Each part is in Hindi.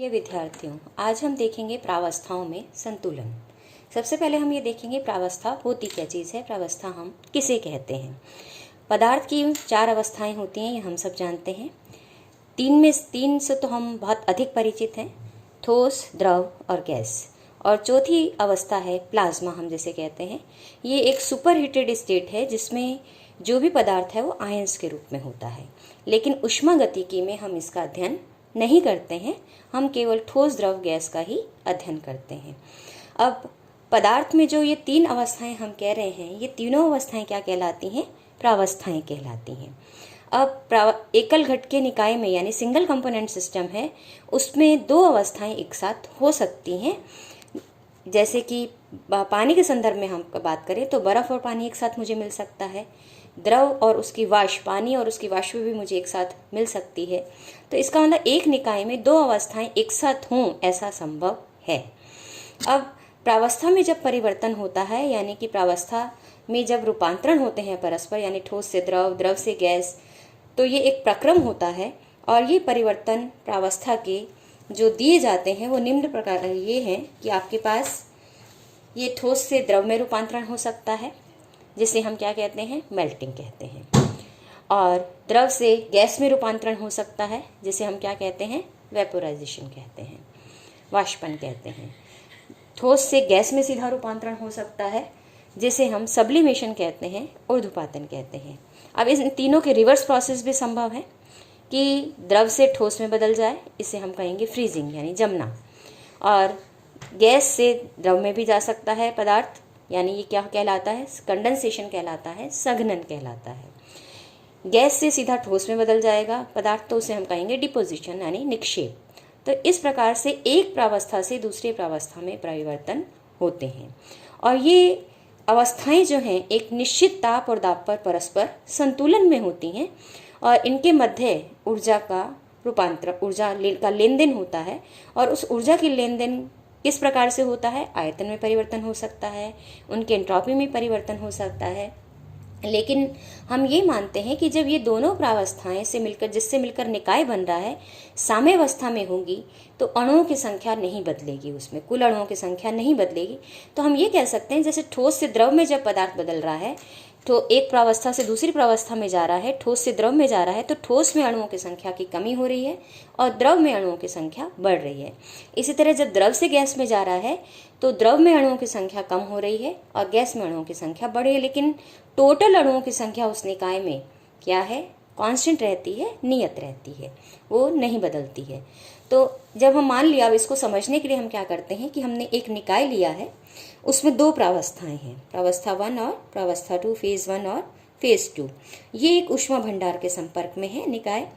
प्रिय विद्यार्थियों, आज हम देखेंगे प्रावस्थाओं में संतुलन। सबसे पहले हम ये देखेंगे प्रावस्था होती क्या चीज़ है, प्रावस्था हम किसे कहते हैं। पदार्थ की 4 अवस्थाएं होती हैं, ये हम सब जानते हैं। तीन से तो हम बहुत अधिक परिचित हैं, ठोस, द्रव और गैस। और चौथी अवस्था है प्लाज्मा, हम जिसे कहते हैं। ये एक सुपर हीटेड स्टेट है जिसमें जो भी पदार्थ है वो आयंस के रूप में होता है, लेकिन ऊष्मागतिकी में हम इसका अध्ययन नहीं करते हैं। हम केवल ठोस, द्रव, गैस का ही अध्ययन करते हैं। अब पदार्थ में जो ये 3 अवस्थाएं हम कह रहे हैं, ये तीनों अवस्थाएं क्या कहलाती हैं? प्रावस्थाएं कहलाती हैं। अब एकल घटके निकाय में यानी सिंगल कंपोनेंट सिस्टम है, उसमें 2 अवस्थाएं एक साथ हो सकती हैं। जैसे कि पानी के संदर्भ में हम बात करें तो बर्फ और पानी एक साथ मुझे मिल सकता है, द्रव और उसकी वाष्प, पानी और उसकी वाष्प भी मुझे एक साथ मिल सकती है। तो इसका मतलब एक निकाय में 2 अवस्थाएं एक साथ हों, ऐसा संभव है। अब प्रावस्था में जब परिवर्तन होता है, यानी कि प्रावस्था में जब रूपांतरण होते हैं परस्पर, यानी ठोस से द्रव, द्रव से गैस, तो ये एक प्रक्रम होता है। और ये परिवर्तन प्रावस्था के जो दिए जाते हैं वो निम्न प्रकार ये हैं कि आपके पास ये ठोस से द्रव में रूपांतरण हो सकता है, जिसे हम क्या कहते हैं? मेल्टिंग कहते हैं। और द्रव से गैस में रूपांतरण हो सकता है, जिसे हम क्या कहते हैं? वेपोराइजेशन कहते हैं, वाष्पन कहते हैं। ठोस से गैस में सीधा रूपांतरण हो सकता है, जिसे हम सब्लिमेशन कहते हैं, ऊर्ध्वपातन कहते हैं। अब इन तीनों के रिवर्स प्रोसेस भी संभव है कि द्रव से ठोस में बदल जाए, इसे हम कहेंगे फ्रीजिंग यानी जमना। और गैस से द्रव में भी जा सकता है पदार्थ, यानी ये क्या कहलाता है? कंडेंसेशन कहलाता है, सघनन कहलाता है। गैस से सीधा ठोस में बदल जाएगा पदार्थ, तो उसे हम कहेंगे डिपोजिशन यानी निक्षेप। तो इस प्रकार से एक प्रावस्था से दूसरे प्रावस्था में परिवर्तन होते हैं। और ये अवस्थाएं जो हैं एक निश्चित ताप और दाब पर परस्पर संतुलन में होती हैं, और इनके मध्य ऊर्जा का रूपांतरण, ऊर्जा का लेन देन होता है। और उस ऊर्जा की लेन देन किस प्रकार से होता है? आयतन में परिवर्तन हो सकता है, उनके एंट्रोपी में परिवर्तन हो सकता है। लेकिन हम ये मानते हैं कि जब ये दोनों प्रावस्थाएं से मिलकर, जिससे मिलकर निकाय बन रहा है, साम्यावस्था में होंगी, तो अणुओं की संख्या नहीं बदलेगी, उसमें कुल अणुओं की संख्या नहीं बदलेगी। तो हम ये कह सकते हैं जैसे ठोस से द्रव में जब पदार्थ बदल रहा है, तो एक प्रावस्था से दूसरी प्रावस्था में जा रहा है, ठोस से द्रव में जा रहा है, तो ठोस में अणुओं की संख्या की कमी हो रही है और द्रव में अणुओं की संख्या बढ़ रही है। इसी तरह जब द्रव से गैस में जा रहा है, तो द्रव में अणुओं की संख्या कम हो रही है और गैस में अणुओं की संख्या बढ़ रही है, लेकिन टोटल अणुओं की संख्या उस निकाय में क्या है? कांस्टेंट रहती है, नियत रहती है, वो नहीं बदलती है। तो जब हम मान लिया, अब इसको समझने के लिए हम क्या करते हैं कि हमने एक निकाय लिया है, उसमें 2 प्रावस्थाएं हैं, प्रावस्था 1 और प्रावस्था 2, फेज 1 और फेज 2। ये एक ऊष्मा भंडार के संपर्क में है निकाय,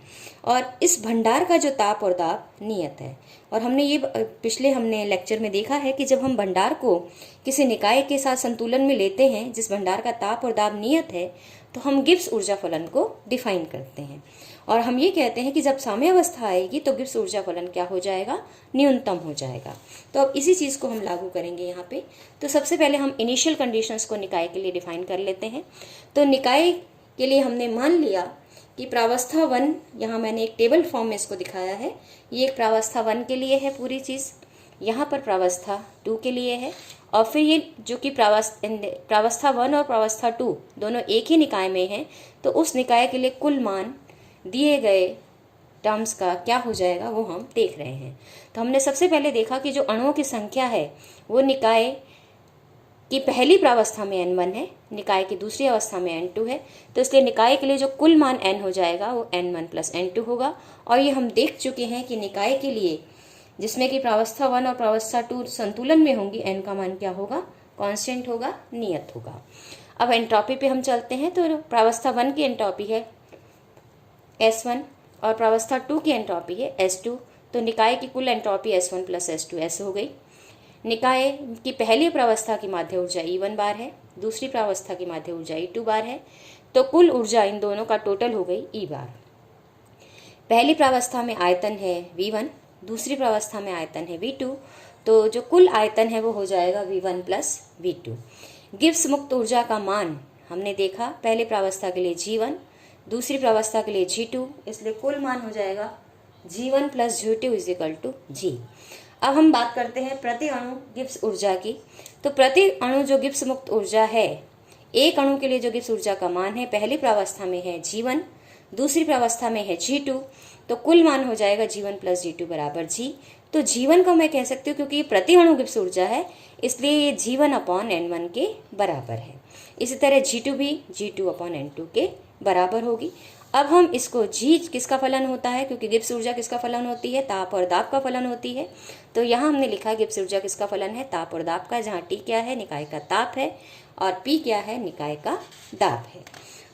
और इस भंडार का जो ताप और दाब नियत है। और हमने ये हमने लेक्चर में देखा है कि जब हम भंडार को किसी निकाय के साथ संतुलन में लेते हैं, जिस भंडार का ताप और दाब नियत है, तो हम गिब्स ऊर्जा फलन को डिफाइन करते हैं। और हम ये कहते हैं कि जब साम्यावस्था आएगी तो गिब्स ऊर्जा फलन क्या हो जाएगा? न्यूनतम हो जाएगा। तो अब इसी चीज़ को हम लागू करेंगे यहाँ पे। तो सबसे पहले हम इनिशियल कंडीशंस को निकाय के लिए डिफाइन कर लेते हैं। तो निकाय के लिए हमने मान लिया कि प्रावस्था 1, यहाँ मैंने एक टेबल फॉर्म में इसको दिखाया है, ये एक प्रावस्था 1 के लिए है पूरी चीज़, यहाँ पर प्रावस्था 2 के लिए है, और फिर ये जो कि प्रावस्था 1 और प्रावस्था 2 दोनों एक ही निकाय में हैं, तो उस निकाय के लिए कुल मान दिए गए टर्म्स का क्या हो जाएगा वो हम देख रहे हैं। तो हमने सबसे पहले देखा कि जो अणुओं की संख्या है वो निकाय की पहली प्रावस्था में n1 है, निकाय की दूसरी अवस्था में n2 है। तो इसलिए निकाय के लिए जो कुल मान n हो जाएगा वो n1 + n2 होगा। और ये हम देख चुके हैं कि निकाय के लिए जिसमें कि प्रावस्था 1 और प्रावस्था 2 संतुलन में होंगी, n का मान क्या होगा? कांस्टेंट होगा, नियत होगा। अब एंट्रोपी पे हम चलते हैं। तो प्रावस्था 1 की एंट्रोपी है S1 और प्रावस्था 2 की एंट्रोपी है S2। तो निकाय की कुल एंट्रोपी S1 + S2 ऐसे हो गई। निकाय की पहली प्रावस्था की माध्य ऊर्जा E1 बार है, दूसरी प्रावस्था की माध्य ऊर्जा E2 बार है, तो कुल ऊर्जा इन दोनों का टोटल हो गई E बार। पहली प्रावस्था में आयतन है V1, दूसरी प्रावस्था में आयतन है V2, तो जो कुल आयतन है वो हो जाएगा V1 + V2। गिब्स मुक्त ऊर्जा का मान हमने देखा, पहले प्रावस्था के लिए G1, दूसरी प्रावस्था के लिए G2, इसलिए कुल मान हो जाएगा G1 plus G2 is equal to G। अब हम बात करते हैं प्रति अणु गिब्स ऊर्जा की। तो प्रति अणु जो गिब्स मुक्त ऊर्जा है, एक अणु के लिए जो गिब्स ऊर्जा का मान है, पहली प्रावस्था में है G1, दूसरी प्रावस्था में है G2, तो कुल मान हो जाएगा G1 प्लस G2 बराबर G। तो G1 का मैं कह सकती हूँ क्योंकि ये प्रति अणु गिब्स ऊर्जा है, इसलिए ये G1 अपॉन N1 के बराबर है। इसी तरह G2 भी G2 अपॉन N2 के बराबर होगी। अब हम इसको G किसका फलन होता है, क्योंकि गिब्स ऊर्जा किसका फलन होती है, ताप और दाब का फलन होती है। तो यहाँ हमने लिखा गिब्स ऊर्जा किसका फलन है, ताप और दाब का, जहाँ T क्या है, निकाय का ताप है, और P क्या है, निकाय का दाब है।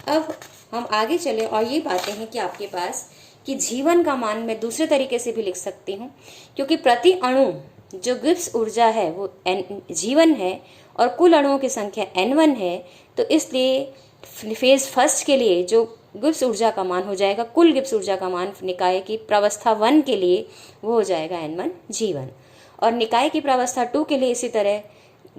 अब हम आगे चले और ये बातें हैं कि आपके पास कि G1 का मान मैं दूसरे तरीके से भी लिख सकती हूँ, क्योंकि प्रति अणु जो गिब्स ऊर्जा है वो G1 है और कुल अणुओं की संख्या N1 है। तो इसलिए फेज फर्स्ट के लिए जो गिब्स ऊर्जा का मान हो जाएगा, कुल गिब्स ऊर्जा का मान निकाय की प्रावस्था 1 के लिए वो हो जाएगा N1 G1, और निकाय की प्रावस्था 2 के लिए इसी तरह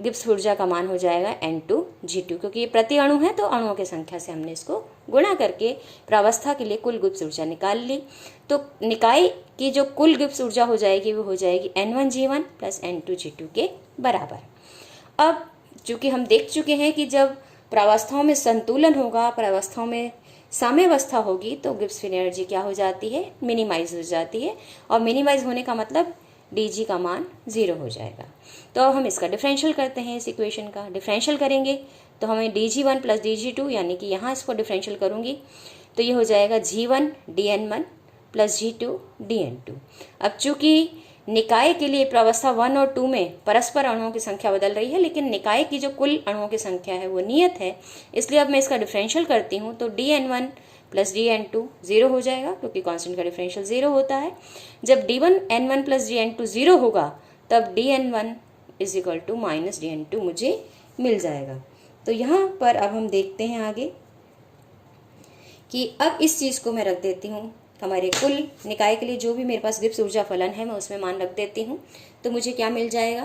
गिब्स ऊर्जा का मान हो जाएगा N2 G2, क्योंकि ये प्रति अणु है तो अणुओं की संख्या से हमने इसको गुणा करके प्रावस्था के लिए कुल गिब्स ऊर्जा निकाल ली। तो निकाय की जो कुल गिब्स ऊर्जा हो जाएगी वो हो जाएगी N1 G1 plus N2 G2 के बराबर। अब चूंकि हम देख चुके हैं कि जब प्रावस्थाओं में संतुलन होगा, प्रावस्थाओं में साम्यावस्था होगी, तो गिब्स फ्री एनर्जी क्या हो जाती है, मिनिमाइज हो जाती है, और मिनिमाइज होने का मतलब dg का मान 0 हो जाएगा। तो अब हम इसका डिफरेंशियल करते हैं, इस इक्वेशन का डिफरेंशियल करेंगे तो हमें dg1 प्लस dg2, यानी कि यहाँ इसको डिफरेंशियल करूँगी तो ये हो जाएगा G1 dN1 plus G2 dN2। अब चूंकि निकाय के लिए प्रावस्था 1 और 2 में परस्पर अणुओं की संख्या बदल रही है, लेकिन निकाय की जो कुल अणुओं की संख्या है वो नियत है, इसलिए अब मैं इसका डिफरेंशियल करती हूँ तो dN1 प्लस dN2 0 हो जाएगा, क्योंकि कांस्टेंट का डिफरेंशियल 0 होता है। जब d1N1 प्लस dN2 0 होगा तब dN1 is equal to minus dN2 मुझे मिल जाएगा। तो यहाँ पर अब हम देखते हैं आगे कि अब इस चीज़ को मैं रख देती हूँ, हमारे कुल निकाय के लिए जो भी मेरे पास गिब्स ऊर्जा फलन है मैं उसमें मान रख देती हूँ। तो मुझे क्या मिल जाएगा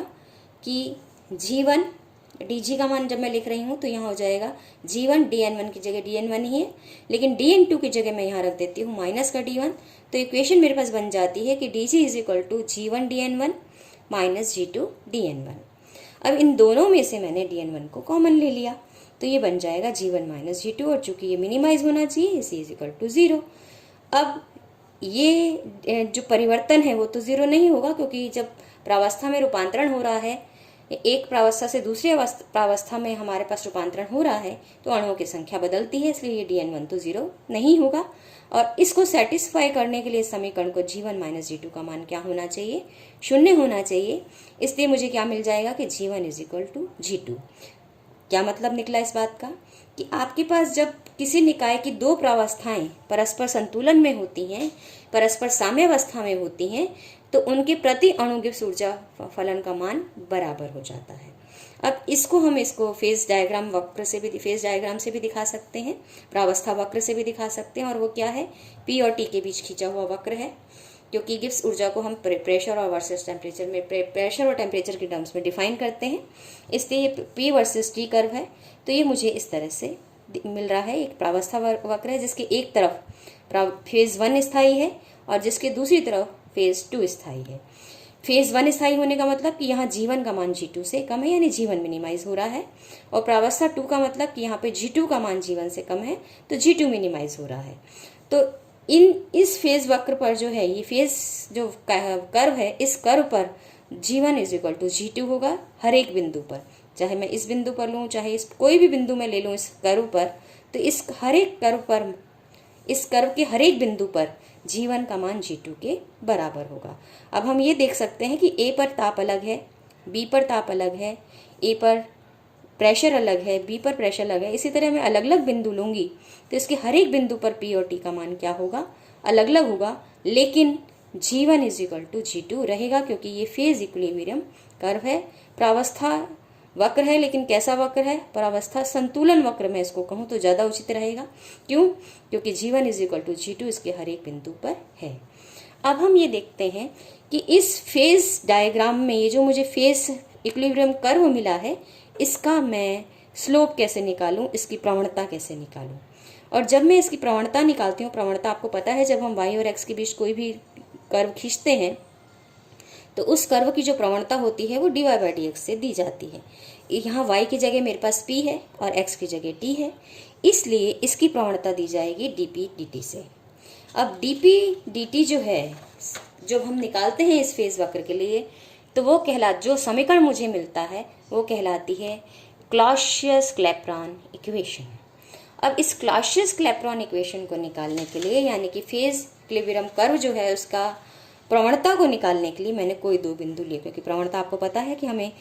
कि G1 dg का मान जब मैं लिख रही हूँ तो यहाँ हो जाएगा G1 dN1 की जगह dN1 ही है, लेकिन dN2 की जगह मैं यहाँ रख देती हूँ माइनस का d1। तो इक्वेशन मेरे पास बन जाती है कि dg is equal to G1 dN1 minus G2 dN1। अब इन दोनों में से मैंने dN1 को कॉमन ले लिया तो ये बन जाएगा G1 माइनस G2, और चूंकि ये मिनिमाइज होना चाहिए इसी इज इक्वल टू 0। अब ये जो परिवर्तन है वो तो 0 नहीं होगा, क्योंकि जब प्रावस्था में रूपांतरण हो रहा है, एक प्रावस्था से दूसरी प्रावस्था में हमारे पास रूपांतरण हो रहा है, तो अणुओं की संख्या बदलती है, इसलिए ये dN1 तो 0 नहीं होगा। और इसको सेटिस्फाई करने के लिए इस समीकरण को G1 माइनस G2 का मान क्या होना चाहिए, 0 होना चाहिए। इसलिए मुझे क्या मिल जाएगा कि G1 is equal to G2। क्या मतलब निकला इस बात का कि आपके पास जब किसी निकाय की दो प्रावस्थाएं परस्पर संतुलन में होती हैं, परस्पर साम्यावस्था में होती हैं, तो उनके प्रति अणु गिब्स ऊर्जा फलन का मान बराबर हो जाता है। अब इसको फेज डायग्राम वक्र से भी, फेज डायग्राम से भी दिखा सकते हैं, प्रावस्था वक्र से भी दिखा सकते हैं, और वो क्या है, P और T के बीच खींचा हुआ वक्र है, क्योंकि गिब्स ऊर्जा को हम प्रेशर और वर्सेस टेम्परेचर में, प्रेशर और टेम्परेचर के टर्म्स में डिफाइन करते हैं, इसलिए P वर्सेस T कर्व है। तो ये मुझे इस तरह से मिल रहा है, एक प्रावस्था वक्र है जिसके एक तरफ फेज 1 स्थायी है और जिसके दूसरी तरफ फेज 2 स्थायी है। फेज 1 स्थायी होने का मतलब कि यहाँ G1 का मान G2 से कम है, यानी G1 मिनिमाइज हो रहा है, और प्रावस्था 2 का मतलब कि यहाँ पे G2 का मान G1 से कम है, तो G2 मिनिमाइज हो रहा है। तो इस फेज वक्र पर जो है, ये फेज जो कर्व है, इस कर्व पर G1 is equal to G2 होगा हर एक बिंदु पर, चाहे मैं इस बिंदु पर लूँ, चाहे इस कोई भी बिंदु में ले लूँ इस कर्व पर, तो इस हर एक कर्व पर, इस कर्व के हर एक बिंदु पर G1 का मान G2 के बराबर होगा। अब हम ये देख सकते हैं कि A पर ताप अलग है, B पर ताप अलग है, A पर प्रेशर अलग है, B पर प्रेशर अलग है, इसी तरह मैं अलग अलग बिंदु लूँगी तो इसके हर एक बिंदु पर P और T का मान क्या होगा, अलग अलग होगा, लेकिन G1 is equal to G2 रहेगा, क्योंकि ये फेज इक्विलिब्रियम कर्व है, प्रावस्था वक्र है, लेकिन कैसा वक्र है, प्रावस्था संतुलन वक्र में इसको कहूँ तो ज़्यादा उचित रहेगा। क्यों, क्योंकि G1 is equal to G2 इसके हर एक बिंदु पर है। अब हम ये देखते हैं कि इस फेज डायग्राम में ये जो मुझे फेज इक्विलिब्रियम कर्व मिला है, इसका मैं स्लोप कैसे निकालूं, इसकी प्रवणता कैसे निकालूं। और जब मैं इसकी प्रवणता निकालती हूँ, प्रवणता आपको पता है, जब हम y और x के बीच कोई भी कर्व खींचते हैं तो उस कर्व की जो प्रवणता होती है वो dy/dx से दी जाती है। यहाँ y की जगह मेरे पास p है और x की जगह t है, इसलिए इसकी प्रवणता दी जाएगी dp dt से। अब dp dt जो है, जो हम निकालते हैं इस फेज वक्र के लिए, तो वो जो समीकरण मुझे मिलता है वो कहलाती है क्लॉसियस-क्लैपेरॉन इक्वेशन। अब इस क्लॉसियस-क्लैपेरॉन इक्वेशन को निकालने के लिए, यानी कि फेज इक्विलिब्रियम कर्व जो है उसका प्रवणता को निकालने के लिए मैंने कोई दो बिंदु लिए, क्योंकि प्रवणता आपको पता है कि हमें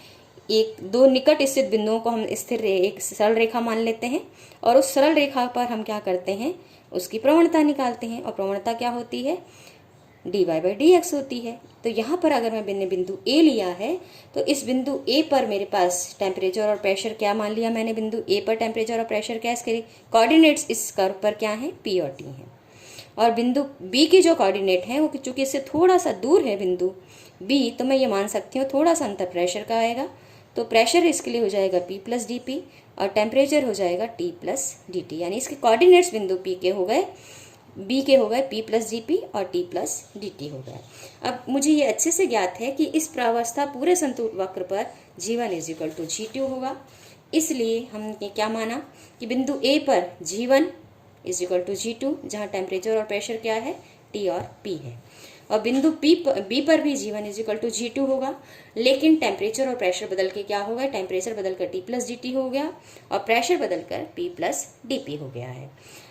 दो निकट स्थित बिंदुओं को हम स्थिर एक सरल रेखा मान लेते हैं और उस सरल रेखा पर हम क्या करते हैं, उसकी प्रवणता निकालते हैं। और प्रवणता क्या होती है, dy/dx होती है। तो यहाँ पर अगर मैंने बिंदु A लिया है तो इस बिंदु A पर मेरे पास टेम्परेचर और प्रेशर क्या मान लिया मैंने, बिंदु A पर टेम्परेचर और प्रेशर क्या, इसके कोऑर्डिनेट्स इस कर्व पर क्या है, P और T है। और बिंदु B की जो कोऑर्डिनेट है वो चूंकि इससे थोड़ा सा दूर है बिंदु B, तो मैं ये मान सकती हूँ थोड़ा सा अंतर प्रेशर का आएगा। तो प्रेशर इसके लिए हो जाएगा P + dP और टेम्परेचर हो जाएगा T + dt, यानी इसके कोऑर्डिनेट्स बिंदु P के हो गए, B के हो गए P + dP और T + dt हो गया। अब मुझे ये अच्छे से ज्ञात है कि इस प्रावस्था पूरे संतुलन वक्र पर G1 = G2 होगा, इसलिए हमने क्या माना कि बिंदु A पर G1 = G2, जहाँ टेम्परेचर और प्रेशर क्या है, T और P है। और बिंदु B पर भी G1 = G2 होगा, लेकिन टेम्परेचर और प्रेशर बदल के क्या होगा, टेम्परेचर बदल कर T + dt हो गया और प्रेशर बदल कर P + dP हो गया है।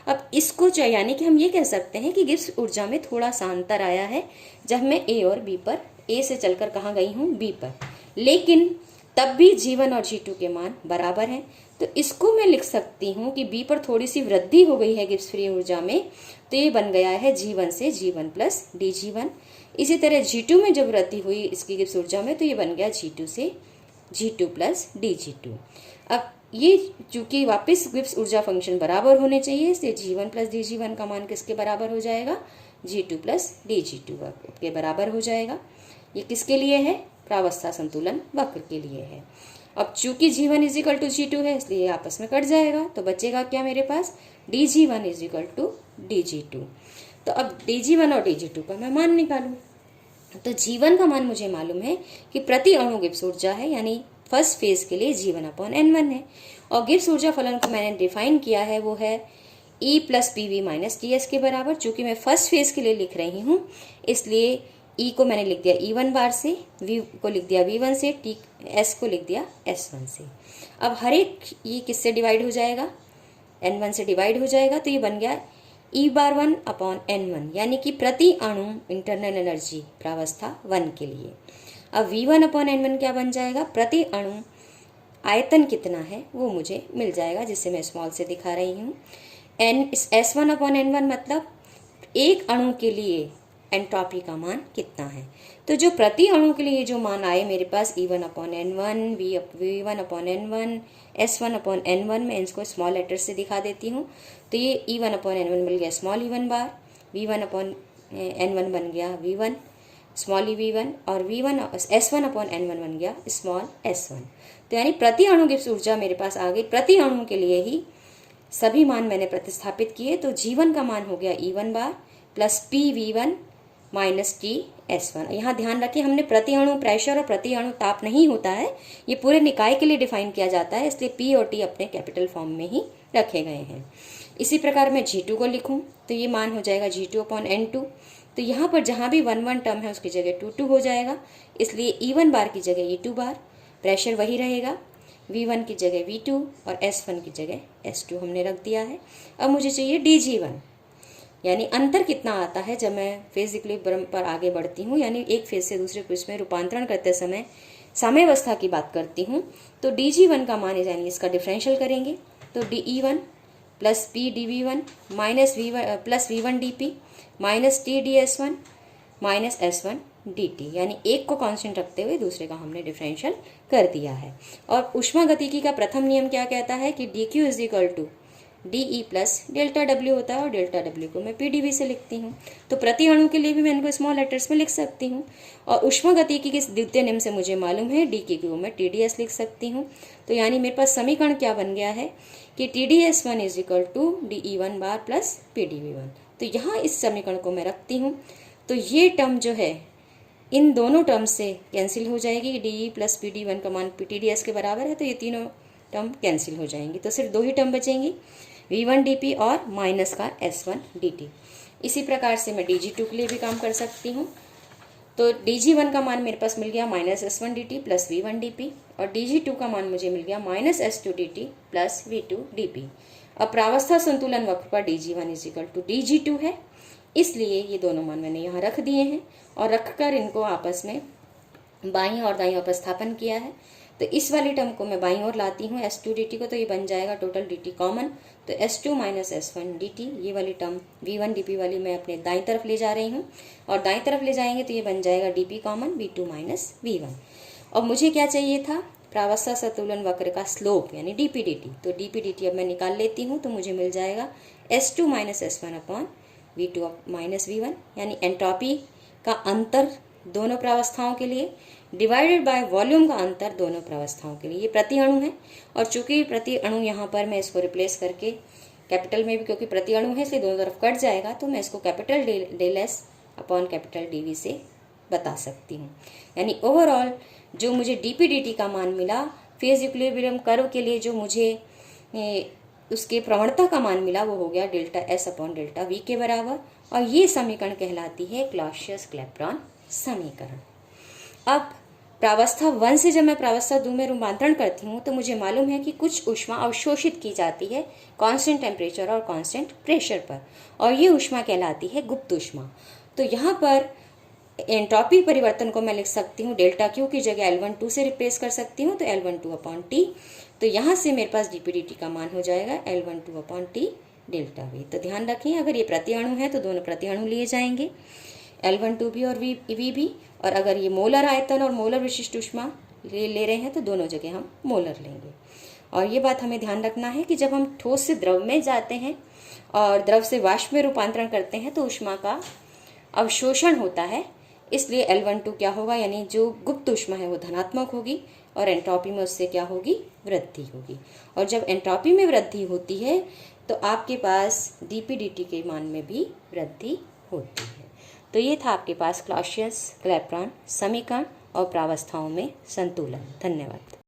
अब इसको यानी कि हम ये कह सकते हैं कि गिब्स ऊर्जा में थोड़ा सा अंतर आया है जब मैं A और B पर, A से चलकर कहाँ गई हूँ, B पर, लेकिन तब भी G1 और G2 के मान बराबर हैं। तो इसको मैं लिख सकती हूँ कि B पर थोड़ी सी वृद्धि हो गई है गिब्स फ्री ऊर्जा में, तो ये बन गया है G1 से G1 + dG1। इसी तरह G2 में जब वृद्धि हुई इसकी गिब्स ऊर्जा में, तो ये बन गया G2 से G2 + dG2। अब ये चूंकि वापस गिब्स ऊर्जा फंक्शन बराबर होने चाहिए, इसलिए G1 + dG1 का मान किसके बराबर हो जाएगा, G2 + dG2 के बराबर हो जाएगा। ये किसके लिए है, प्रावस्था संतुलन वक्र के लिए है। अब चूंकि G1 = G2 है, इसलिए आपस में कट जाएगा, तो बचेगा क्या मेरे पास, dG1 = dG2। तो अब dG1 और dG2 का मैं मान निकालूं, तो G1 का मान मुझे मालूम है कि प्रति अणु गिब्स ऊर्जा है, यानी फर्स्ट फेज के लिए G1/N1 है। और गिब्स ऊर्जा फलन को मैंने डिफाइन किया है, वो है E + PV - TS के बराबर। चूंकि मैं फर्स्ट फेज के लिए लिख रही हूँ, इसलिए E को मैंने लिख दिया E1 बार से, V को लिख दिया V1 से, S को लिख दिया S1 से। अब हर एक ये किससे डिवाइड हो जाएगा, N1 से डिवाइड हो जाएगा, तो ये बन गया E⁴1/N1, यानी कि प्रति अणु इंटरनल एनर्जी प्रावस्था 1 के लिए। अब V1/N1 क्या बन जाएगा, प्रति अणु आयतन कितना है वो मुझे मिल जाएगा, जिसे मैं स्मॉल से दिखा रही हूँ। S1/N1 मतलब एक अणु के लिए एंट्रोपी का मान कितना है। तो जो प्रति अणु के लिए जो मान आए मेरे पास E1/N1, V1/N1, S1/N1, मैं इसको स्मॉल लेटर से दिखा देती हूँ। तो ये E1/N1 मिल गया स्मॉल E1 बार, V1/N1 बन गया V1 स्मॉल V1 और S1/N1 बन गया स्मॉल S1। तो यानी प्रति अणु गिब्स ऊर्जा मेरे पास आ गई, प्रति अणु के लिए ही सभी मान मैंने प्रतिस्थापित किए। तो G1 का मान हो गया E1 बार + PV1 - TS1। यहाँ ध्यान रखिए, हमने प्रति अणु प्रेशर और प्रति अणु ताप नहीं होता है, ये पूरे निकाय के लिए डिफाइन किया जाता है, इसलिए P और T अपने कैपिटल फॉर्म में ही रखे गए हैं। इसी प्रकार मैं G2 को लिखूं तो ये मान हो जाएगा G2/N2। तो यहाँ पर जहाँ भी 1 टर्म है उसकी जगह 2 हो जाएगा, इसलिए E1 बार की जगह E2 बार, प्रेशर वही रहेगा, V1 की जगह V2 और S1 की जगह S2 हमने रख दिया है। अब मुझे चाहिए dG1, यानी अंतर कितना आता है जब मैं फेज इक्विलिब्रियम पर आगे बढ़ती हूँ, यानी एक फेज से दूसरे फेज में रूपांतरण करते समय साम्यावस्था की बात करती हूँ। तो dG1 का मान यानी इसका डिफरेंशियल करेंगे, तो dE1 + PdV1 - V1 dP - TdS1 - S1 dt, यानी एक को कांस्टेंट रखते हुए दूसरे का हमने डिफरेंशियल कर दिया है। और ऊष्मागतिकी का प्रथम नियम क्या कहता है कि dQ = dE + ΔW होता है, और ΔW को मैं PdV से लिखती हूँ। तो प्रति अणु के लिए भी मैं इनको स्मॉल लेटर्स में लिख सकती हूँ। और ऊष्मागतिकी के द्वितीय नियम से मुझे मालूम है dQ को मैं TdS लिख सकती हूँ। तो यानी मेरे पास समीकरण क्या बन गया है कि TdS1 = dE1 बार + PdV1। तो यहाँ इस समीकरण को मैं रखती हूँ। तो ये टर्म जो है इन दोनों टर्म से कैंसिल हो जाएगी। D plus P D one का मान पी टी डी एस के बराबर है, तो ये तीनों टर्म कैंसिल हो जाएंगी, तो सिर्फ 2 ही टर्म बचेंगी, वी वन डी पी और माइनस का एस वन डी टी। इसी प्रकार से मैं डी जी टू के लिए भी काम कर सकती हूँ। तो डी जी वन का मान मेरे पास मिल गया minus S one D T plus V one D P, और डी जी टू का मान मुझे मिल गया minus S two D T plus V two D P. अब प्रावस्था संतुलन वक्र पर D G one is equal to D G two है, इसलिए ये दोनों मान मैंने यहाँ रख दिए हैं और रखकर इनको आपस में बाईं और दाईं ओर प्रतिस्थापन किया है। तो इस वाली टर्म को मैं बाईं ओर लाती हूँ एस टू डी टी को, तो ये बन जाएगा टोटल डी टी कॉमन, तो S two minus S one D T, ये वाली term V one D P वाली मैं अपने दाईं तरफ ले जा रही हूँ, और दाईं तरफ ले जाएंगे तो ये बन जाएगा D P common V two minus V one. और मुझे क्या चाहिए था, प्रावस्था संतुलन वक्र का स्लोप यानी डी पी डी टी, तो डी पी डी टी अब मैं निकाल लेती हूँ, तो मुझे मिल जाएगा S two minus S one upon V two minus V one, यानी एंट्रोपी का अंतर दोनों प्रावस्थाओं के लिए डिवाइडेड बाय वॉल्यूम का अंतर दोनों प्रावस्थाओं के लिए। ये प्रति अणु है, और चूंकि प्रति अणु यहाँ पर मैं इसको रिप्लेस करके कैपिटल में भी, क्योंकि प्रति अणु है इसलिए दोनों तरफ कट जाएगा, तो मैं इसको capital del S upon capital D V से बता सकती हूँ। यानी ओवरऑल जो मुझे डी पी डी टी का मान मिला, फेज इक्विलिब्रियम कर्व के लिए जो मुझे उसके प्रवणता का मान मिला, वो हो गया delta S upon delta we के बराबर, और ये समीकरण कहलाती है क्लॉसियस क्लैपेरॉन समीकरण। अब प्रावस्था 1 से जब मैं प्रावस्था 2 में रूपांतरण करती हूँ, तो मुझे मालूम है कि कुछ ऊष्मा अवशोषित की जाती है कांस्टेंट टेम्परेचर और कांस्टेंट प्रेशर पर, और ये ऊष्मा कहलाती है गुप्त ऊष्मा। तो यहाँ पर एंट्रोपी परिवर्तन को मैं लिख सकती हूँ डेल्टा क्यू की जगह L12 से रिप्लेस कर सकती हूँ, तो L12 अपॉन टी, तो यहाँ से मेरे पास डीपीडीटी का मान हो जाएगा L12 upon T delta we. तो ध्यान रखें, अगर ये प्रति अणु है तो दोनों प्रति अणु लिए जाएंगे, L12 भी और वी भी, और अगर ये मोलर आयतन और मोलर विशिष्ट ऊष्मा ले रहे हैं तो दोनों जगह हम मोलर लेंगे। और ये बात हमें ध्यान रखना है कि जब हम ठोस से द्रव में जाते हैं और द्रव से वाष्प में रूपांतरण करते हैं तो ऊष्मा का अवशोषण होता है, इसलिए L12 क्या होगा, यानी जो गुप्त ऊष्मा है वो धनात्मक होगी, और एंट्रोपी में उससे क्या होगी, वृद्धि होगी। और जब एंट्रोपी में वृद्धि होती है तो आपके पास डीपीडीटी के मान में भी वृद्धि होती है। तो ये था आपके पास क्लॉसियस क्लैपेरॉन समीकरण और प्रावस्थाओं में संतुलन। धन्यवाद।